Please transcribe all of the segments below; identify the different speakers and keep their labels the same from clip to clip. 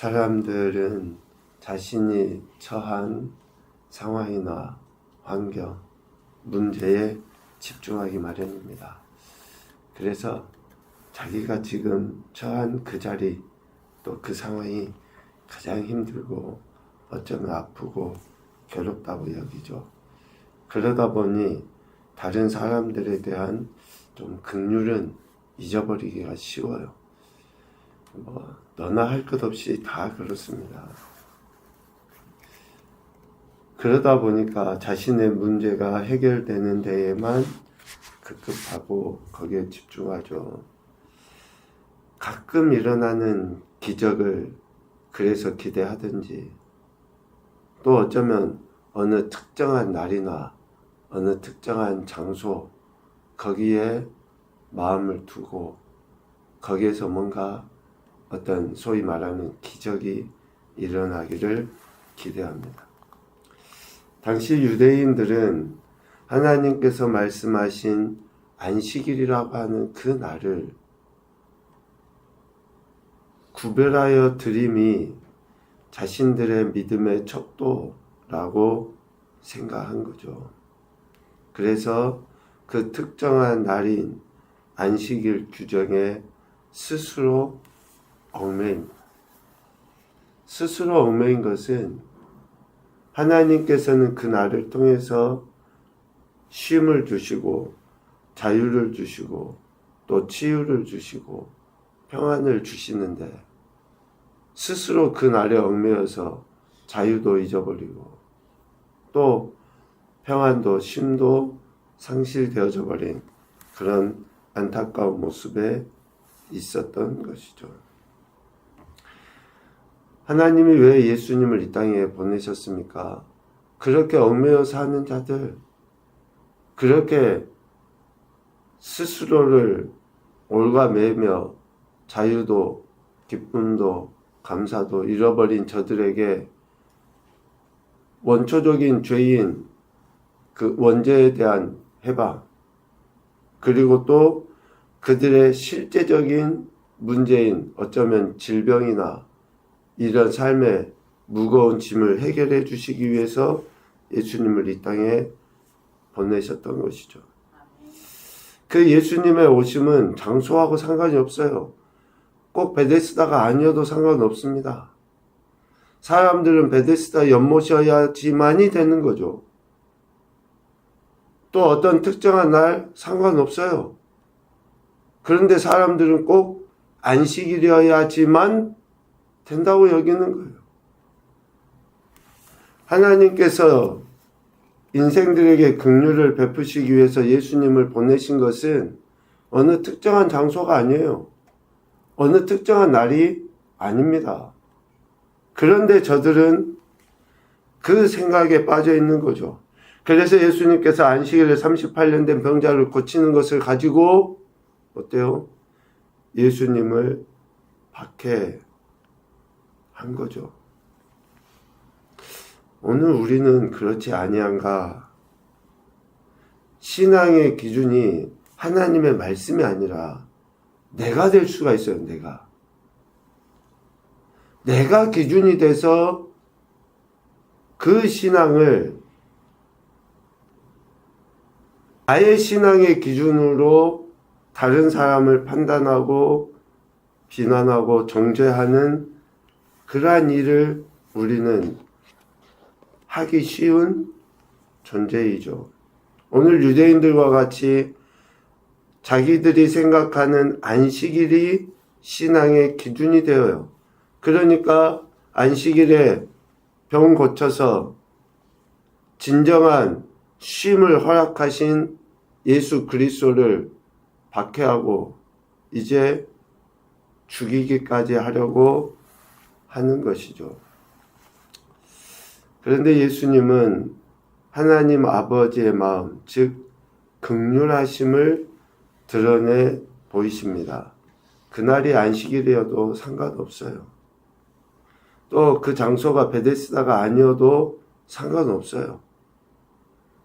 Speaker 1: 사람들은 자신이 처한 상황이나 환경, 문제에 집중하기 마련입니다. 그래서 자기가 지금 처한 그 자리, 또 그 상황이 가장 힘들고 어쩌면 아프고 괴롭다고 여기죠. 그러다 보니 다른 사람들에 대한 좀 긍휼은 잊어버리기가 쉬워요. 너나 할 것 없이 다 그렇습니다. 그러다 보니까 자신의 문제가 해결되는 데에만 급급하고 거기에 집중하죠. 가끔 일어나는 기적을 그래서 기대하든지, 또 어쩌면 어느 특정한 날이나 어느 특정한 장소, 거기에 마음을 두고 거기에서 뭔가 어떤 소위 말하는 기적이 일어나기를 기대합니다. 당시 유대인들은 하나님께서 말씀하신 안식일이라고 하는 그 날을 구별하여 드림이 자신들의 믿음의 척도라고 생각한 거죠. 그래서 그 특정한 날인 안식일 규정에 스스로 얽매입니다. 스스로 얽매인 것은 하나님께서는 그 날을 통해서 쉼을 주시고 자유를 주시고 또 치유를 주시고 평안을 주시는데, 스스로 그 날에 얽매여서 자유도 잊어버리고 또 평안도 쉼도 상실되어져 버린 그런 안타까운 모습에 있었던 것이죠. 하나님이 왜 예수님을 이 땅에 보내셨습니까? 그렇게 얽매여 사는 자들, 그렇게 스스로를 올가매며 자유도 기쁨도 감사도 잃어버린 저들에게 원초적인 죄인 그 원죄에 대한 해방, 그리고 또 그들의 실제적인 문제인 어쩌면 질병이나 이런 삶의 무거운 짐을 해결해 주시기 위해서 예수님을 이 땅에 보내셨던 것이죠. 그 예수님의 오심은 장소하고 상관이 없어요. 꼭 베데스다가 아니어도 상관없습니다. 사람들은 베데스다 연못이어야지만이 되는 거죠. 또 어떤 특정한 날 상관없어요. 그런데 사람들은 꼭 안식일이어야지만 된다고 여기는 거예요. 하나님께서 인생들에게 긍휼을 베푸시기 위해서 예수님을 보내신 것은 어느 특정한 장소가 아니에요. 어느 특정한 날이 아닙니다. 그런데 저들은 그 생각에 빠져 있는 거죠. 그래서 예수님께서 안식일에 38년 된 병자를 고치는 것을 가지고 어때요? 예수님을 박해한 거죠. 오늘 우리는 그렇지 아니한가? 신앙의 기준이 하나님의 말씀이 아니라 내가 될 수가 있어요. 내가 기준이 돼서 그 신앙을 나의 신앙의 기준으로 다른 사람을 판단하고 비난하고 정죄하는 그러한 일을 우리는 하기 쉬운 존재이죠. 오늘 유대인들과 같이 자기들이 생각하는 안식일이 신앙의 기준이 되어요. 그러니까 안식일에 병 고쳐서 진정한 쉼을 허락하신 예수 그리스도를 박해하고 이제 죽이기까지 하려고 하는 것이죠. 그런데 예수님은 하나님 아버지의 마음, 즉 긍휼하심을 드러내 보이십니다. 그날이 안식일이어도 상관없어요. 또 그 장소가 베데스다가 아니어도 상관없어요.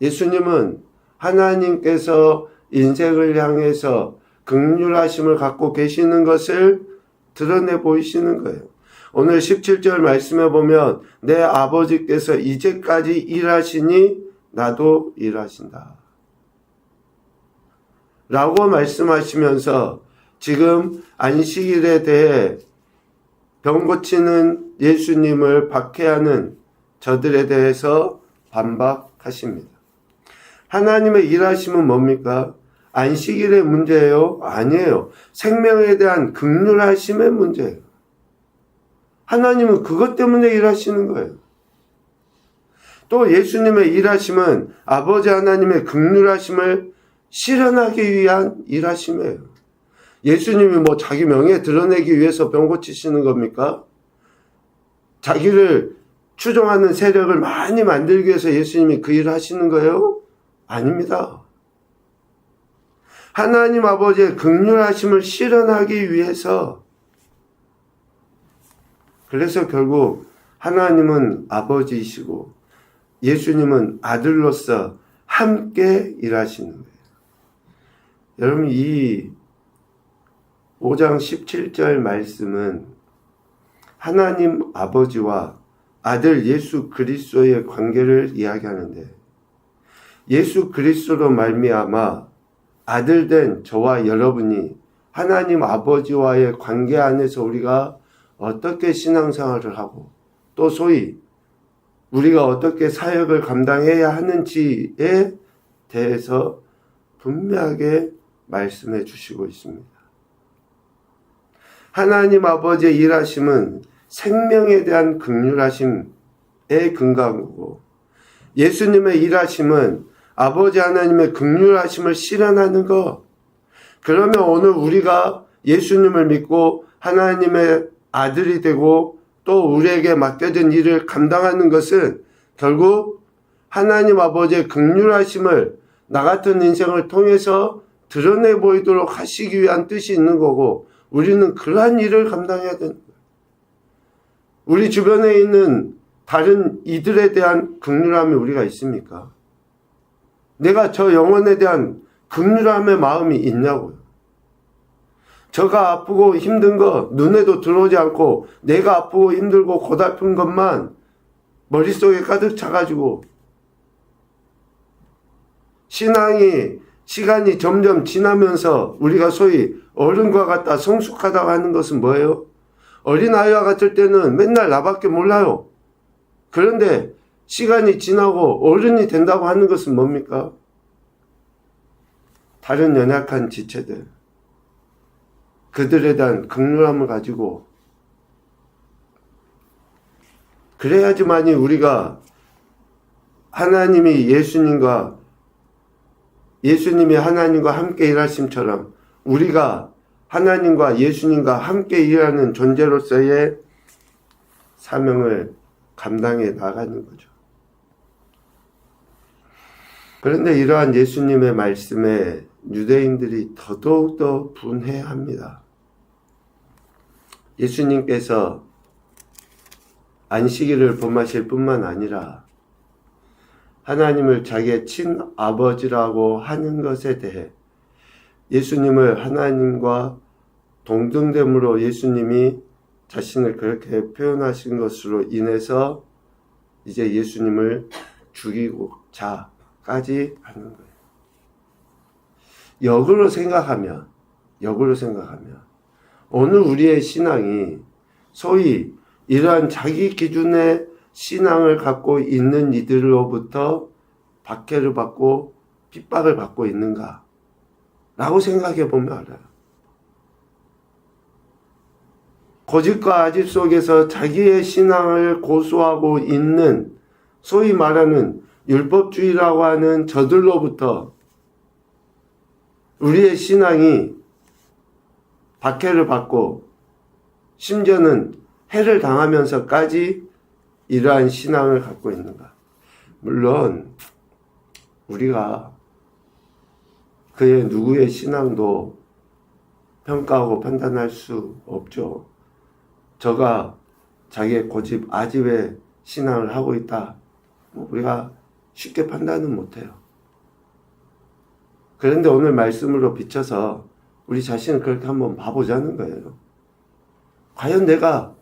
Speaker 1: 예수님은 하나님께서 인생을 향해서 긍휼하심을 갖고 계시는 것을 드러내 보이시는 거예요. 오늘 17절 말씀에 보면 내 아버지께서 이제까지 일하시니 나도 일하신다 라고 말씀하시면서 지금 안식일에 대해 병 고치는 예수님을 박해하는 저들에 대해서 반박하십니다. 하나님의 일하심은 뭡니까? 안식일의 문제예요? 아니에요. 생명에 대한 긍휼하심의 문제예요. 하나님은 그것 때문에 일하시는 거예요. 또 예수님의 일하심은 아버지 하나님의 긍휼하심을 실현하기 위한 일하심이에요. 예수님이 뭐 자기 명예 드러내기 위해서 병 고치시는 겁니까? 자기를 추종하는 세력을 많이 만들기 위해서 예수님이 그 일을 하시는 거예요? 아닙니다. 하나님 아버지의 긍휼하심을 실현하기 위해서, 그래서 결국 하나님은 아버지이시고 예수님은 아들로서 함께 일하시는 거예요. 여러분, 이 5장 17절 말씀은 하나님 아버지와 아들 예수 그리스도의 관계를 이야기하는데, 예수 그리스도로 말미암아 아들된 저와 여러분이 하나님 아버지와의 관계 안에서 우리가 어떻게 신앙생활을 하고 또 소위 우리가 어떻게 사역을 감당해야 하는지에 대해서 분명하게 말씀해 주시고 있습니다. 하나님 아버지의 일하심은 생명에 대한 긍휼하심에 근거한 거고, 예수님의 일하심은 아버지 하나님의 긍휼하심을 실현하는 것. 그러면 오늘 우리가 예수님을 믿고 하나님의 아들이 되고 또 우리에게 맡겨진 일을 감당하는 것은 결국 하나님 아버지의 긍휼하심을 나 같은 인생을 통해서 드러내 보이도록 하시기 위한 뜻이 있는 거고, 우리는 그러한 일을 감당해야 되는 거예요. 우리 주변에 있는 다른 이들에 대한 긍휼함이 우리가 있습니까? 내가 저 영혼에 대한 긍휼함의 마음이 있냐고요. 저가 아프고 힘든 거 눈에도 들어오지 않고 내가 아프고 힘들고 고달픈 것만 머릿속에 가득 차가지고, 신앙이 시간이 점점 지나면서 우리가 소위 어른과 같다, 성숙하다고 하는 것은 뭐예요? 어린아이와 같을 때는 맨날 나밖에 몰라요. 그런데 시간이 지나고 어른이 된다고 하는 것은 뭡니까? 다른 연약한 지체들, 그들에 대한 긍휼함을 가지고, 그래야지만이 우리가 예수님이 하나님과 함께 일하심처럼 우리가 하나님과 예수님과 함께 일하는 존재로서의 사명을 감당해 나가는 거죠. 그런데 이러한 예수님의 말씀에 유대인들이 더더욱더 분해합니다. 예수님께서 안식일을 범하실 뿐만 아니라 하나님을 자기의 친아버지라고 하는 것에 대해 예수님을 하나님과 동등됨으로 예수님이 자신을 그렇게 표현하신 것으로 인해서 이제 예수님을 죽이고자까지 하는 거예요. 역으로 생각하면 오늘 우리의 신앙이 소위 이러한 자기 기준의 신앙을 갖고 있는 이들로부터 박해를 받고 핍박을 받고 있는가 라고 생각해 보면 알아요. 거짓과 아집 속에서 자기의 신앙을 고수하고 있는 소위 말하는 율법주의라고 하는 저들로부터 우리의 신앙이 박해를 받고 심지어는 해를 당하면서까지 이러한 신앙을 갖고 있는가. 물론 우리가 그의 누구의 신앙도 평가하고 판단할 수 없죠. 저가 자기의 고집 아집의 신앙을 하고 있다, 우리가 쉽게 판단은 못해요. 그런데 오늘 말씀으로 비춰서 우리 자신을 그렇게 한번 봐보자는 거예요. 과연 내가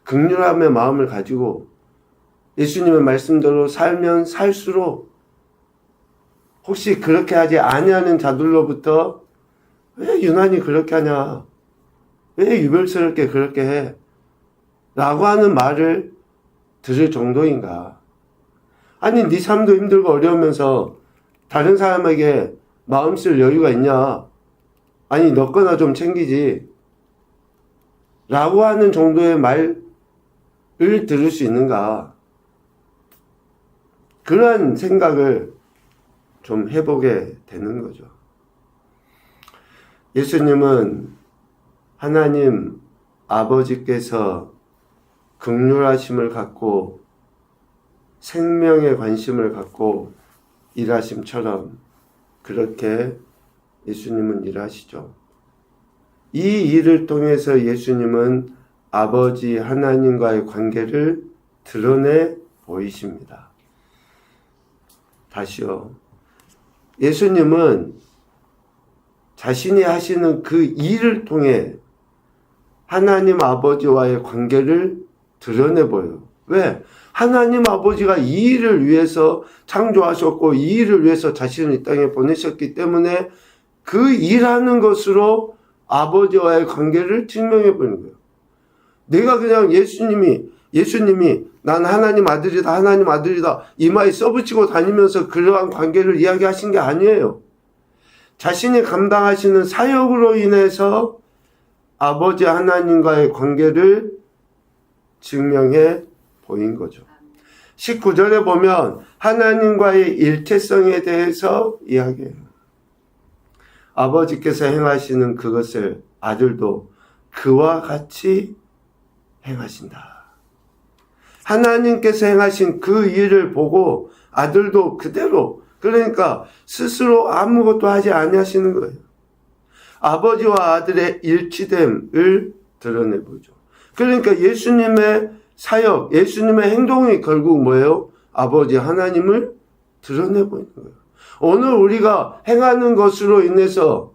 Speaker 1: 긍휼함의 마음을 가지고 예수님의 말씀대로 살면 살수록 혹시 그렇게 하지 아니하는 자들로부터 왜 유난히 그렇게 하냐? 왜 유별스럽게 그렇게 해? 라고 하는 말을 들을 정도인가? 아니, 네 삶도 힘들고 어려우면서 다른 사람에게 마음 쓸 여유가 있냐? 아니, 너 거나 좀 챙기지. 라고 하는 정도의 말을 들을 수 있는가? 그러한 생각을 좀 해보게 되는 거죠. 예수님은 하나님 아버지께서 긍휼하심을 갖고 생명에 관심을 갖고 일하심처럼 그렇게 예수님은 일하시죠. 이 일을 통해서 예수님은 아버지 하나님과의 관계를 드러내 보이십니다. 다시요. 예수님은 자신이 하시는 그 일을 통해 하나님 아버지와의 관계를 드러내 보여요. 왜? 하나님 아버지가 이 일을 위해서 창조하셨고 이 일을 위해서 자신을 이 땅에 보내셨기 때문에 그 일하는 것으로 아버지와의 관계를 증명해 보이는 거예요. 내가 그냥 예수님이 난 하나님 아들이다, 하나님 아들이다 이마에 써붙이고 다니면서 그러한 관계를 이야기하신 게 아니에요. 자신이 감당하시는 사역으로 인해서 아버지 하나님과의 관계를 증명해 보인 거죠. 19절에 보면 하나님과의 일체성에 대해서 이야기해요. 아버지께서 행하시는 그것을 아들도 그와 같이 행하신다. 하나님께서 행하신 그 일을 보고 아들도 그대로, 그러니까 스스로 아무것도 하지 아니하시는 거예요. 아버지와 아들의 일치됨을 드러내보죠. 그러니까 예수님의 사역, 예수님의 행동이 결국 뭐예요? 아버지 하나님을 드러내보이는 거예요. 오늘 우리가 행하는 것으로 인해서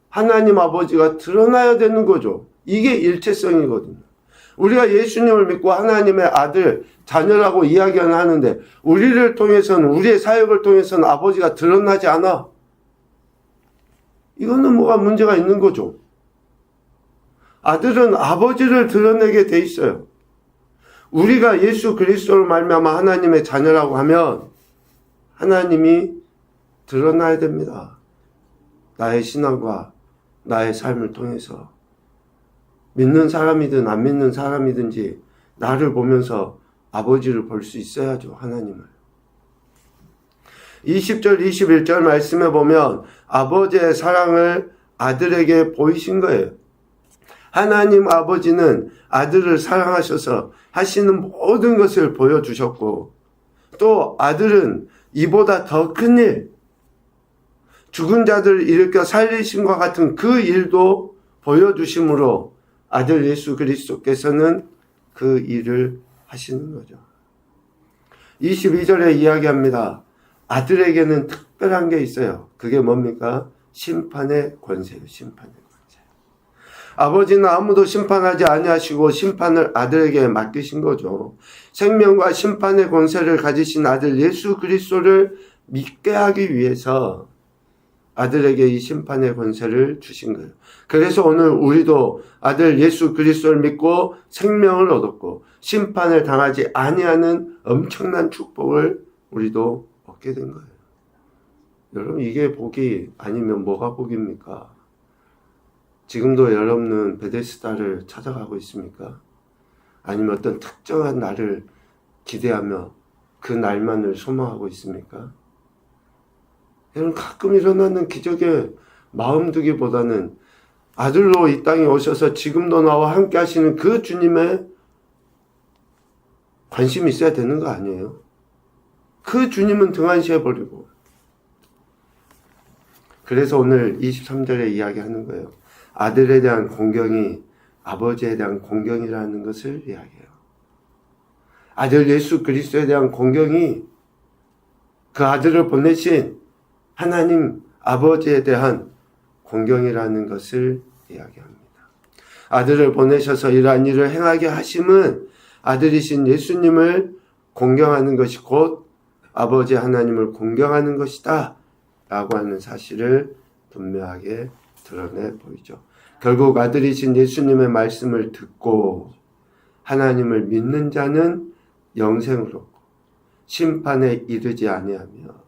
Speaker 1: 하나님 아버지가 드러나야 되는 거죠. 이게 일체성이거든요. 우리가 예수님을 믿고 하나님의 아들, 자녀라고 이야기는 하는데 우리를 통해서는, 우리의 사역을 통해서는 아버지가 드러나지 않아. 이거는 뭐가 문제가 있는 거죠. 아들은 아버지를 드러내게 돼 있어요. 우리가 예수 그리스도를 말미암아 하나님의 자녀라고 하면 하나님이 드러나야 됩니다. 나의 신앙과 나의 삶을 통해서. 믿는 사람이든 안 믿는 사람이든지 나를 보면서 아버지를 볼 수 있어야죠. 하나님을. 20절 21절 말씀에 보면 아버지의 사랑을 아들에게 보이신 거예요. 하나님 아버지는 아들을 사랑하셔서 하시는 모든 것을 보여주셨고 또 아들은 이보다 더 큰 일, 죽은 자들을 일으켜 살리심과 같은 그 일도 보여주심으로 아들 예수 그리스도께서는 그 일을 하시는 거죠. 22절에 이야기합니다. 아들에게는 특별한 게 있어요. 그게 뭡니까? 심판의 권세예요. 심판의 권세. 아버지는 아무도 심판하지 아니하시고 심판을 아들에게 맡기신 거죠. 생명과 심판의 권세를 가지신 아들 예수 그리스도를 믿게 하기 위해서 아들에게 이 심판의 권세를 주신 거예요. 그래서 오늘 우리도 아들 예수 그리스도를 믿고 생명을 얻었고 심판을 당하지 아니하는 엄청난 축복을 우리도 얻게 된 거예요. 여러분, 이게 복이 아니면 뭐가 복입니까? 지금도 여러분은 베데스다를 찾아가고 있습니까? 아니면 어떤 특정한 날을 기대하며 그 날만을 소망하고 있습니까? 여러분, 가끔 일어나는 기적에 마음 두기보다는 아들로 이 땅에 오셔서 지금도 나와 함께 하시는 그 주님의 관심이 있어야 되는 거 아니에요? 그 주님은 등한시해버리고. 그래서 오늘 23절에 이야기하는 거예요. 아들에 대한 공경이 아버지에 대한 공경이라는 것을 이야기해요. 아들 예수 그리스도에 대한 공경이 그 아들을 보내신 하나님 아버지에 대한 공경이라는 것을 이야기합니다. 아들을 보내셔서 이러한 일을 행하게 하심은 아들이신 예수님을 공경하는 것이 곧 아버지 하나님을 공경하는 것이다 라고 하는 사실을 분명하게 드러내 보이죠. 결국 아들이신 예수님의 말씀을 듣고 하나님을 믿는 자는 영생을 얻고 심판에 이르지 아니하며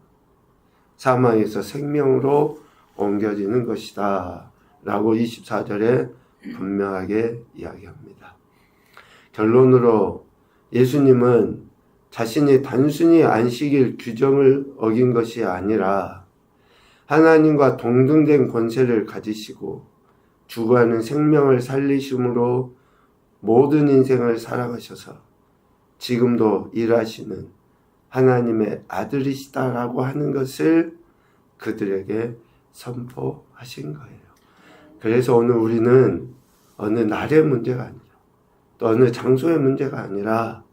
Speaker 1: 사망에서 생명으로 옮겨지는 것이다 라고 24절에 분명하게 이야기합니다. 결론으로 예수님은 자신이 단순히 안식일 규정을 어긴 것이 아니라 하나님과 동등된 권세를 가지시고 주관하는 생명을 살리심으로 모든 인생을 살아가셔서 지금도 일하시는 하나님의 아들이시다라고 하는 것을 그들에게 선포하신 거예요. 그래서 오늘 우리는 어느 날의 문제가 아니라 또 어느 장소의 문제가 아니라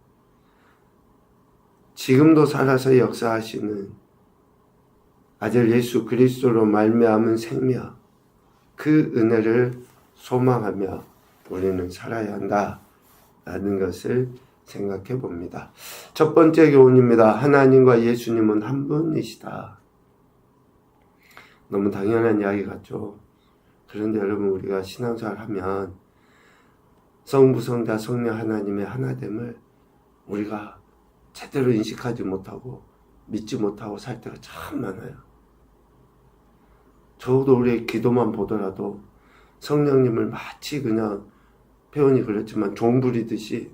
Speaker 1: 지금도 살아서 역사하시는 아들 예수 그리스도로 말미암은 생명, 그 은혜를 소망하며 우리는 살아야 한다라는 것을 생각해 봅니다. 첫 번째 교훈입니다. 하나님과 예수님은 한 분이시다. 너무 당연한 이야기 같죠. 그런데 여러분, 우리가 신앙생활 하면 성부, 성자, 성령 하나님의 하나됨을 우리가 제대로 인식하지 못하고 믿지 못하고 살 때가 참 많아요. 적어도 우리의 기도만 보더라도 성령님을 마치 그냥 표현이 그렇지만 종 부리듯이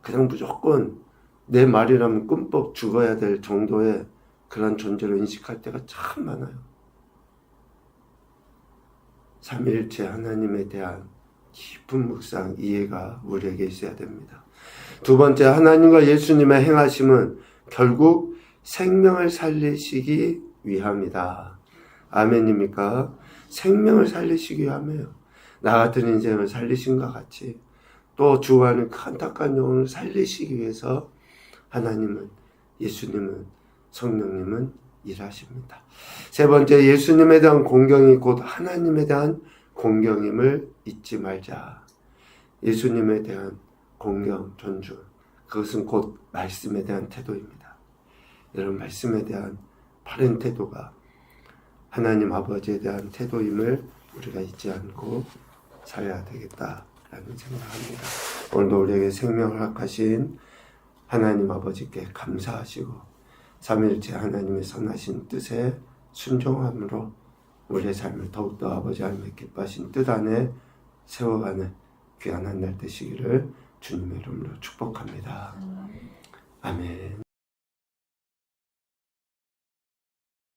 Speaker 1: 그냥 무조건 내 말이라면 끔뻑 죽어야 될 정도의 그런 존재로 인식할 때가 참 많아요. 삼위일체 하나님에 대한 깊은 묵상, 이해가 우리에게 있어야 됩니다. 두 번째, 하나님과 예수님의 행하심은 결국 생명을 살리시기 위함이다. 아멘입니까? 생명을 살리시기 위함이에요. 나 같은 인생을 살리신과 같이 또 주와는 그 안타까운 영혼을 살리시기 위해서 하나님은, 예수님은, 성령님은 일하십니다. 세 번째, 예수님에 대한 공경이 곧 하나님에 대한 공경임을 잊지 말자. 예수님에 대한 공경, 존중, 그것은 곧 말씀에 대한 태도입니다. 여러분, 말씀에 대한 바른 태도가 하나님 아버지에 대한 태도임을 우리가 잊지 않고 살아야 되겠다라는 생각합니다. 오늘도 우리에게 생명을 허락하신 하나님 아버지께 감사하시고 삼위일체 하나님의 선하신 뜻에 순종함으로 우리의 삶을 더욱더 아버지 하나님의 기뻐하신 뜻 안에 세워가는 귀한 한 날 되시기를 주님의 이름으로 축복합니다.